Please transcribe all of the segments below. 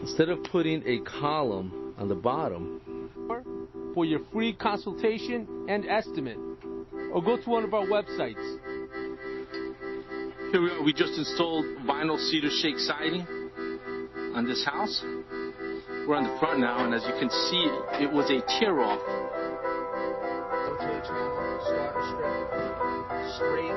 Instead of putting a column on the bottom. For your free consultation and estimate, or go to one of our websites. Here we go. We just installed vinyl cedar shake siding on this house. We're on the front now, and as you can see, it was a tear-off. Go to the channel, start a strip, straight.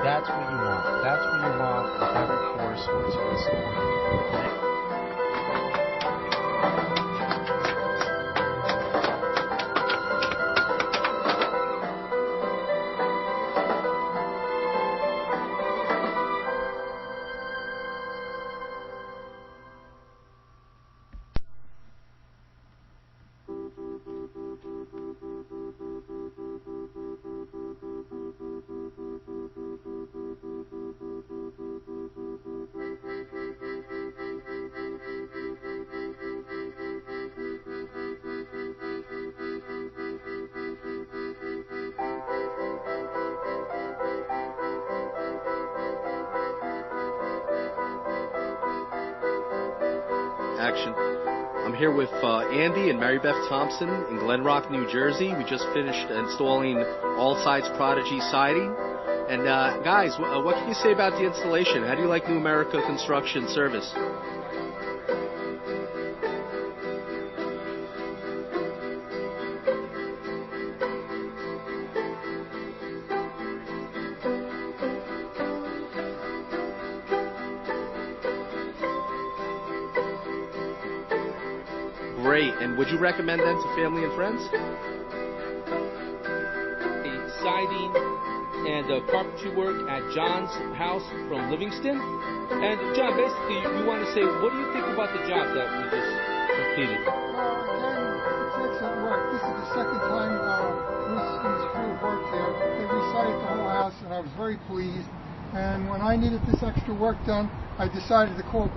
That's what you want. That's what you want with every course once you install it. Action. I'm here with Andy and Mary Beth Thompson in Glen Rock, New Jersey. We just finished installing All Sides Prodigy siding. And guys, what can you say about the installation? How do you like New America Construction service? Great. And would you recommend them to family and friends? The siding and carpentry work at John's house from Livingston. And John, basically, you want to say, what do you think about the job that we just completed? Again, it's excellent work. This is the second time Bruce and his crew worked here. They resided the whole house, and I was very pleased. And when I needed this extra work done, I decided to call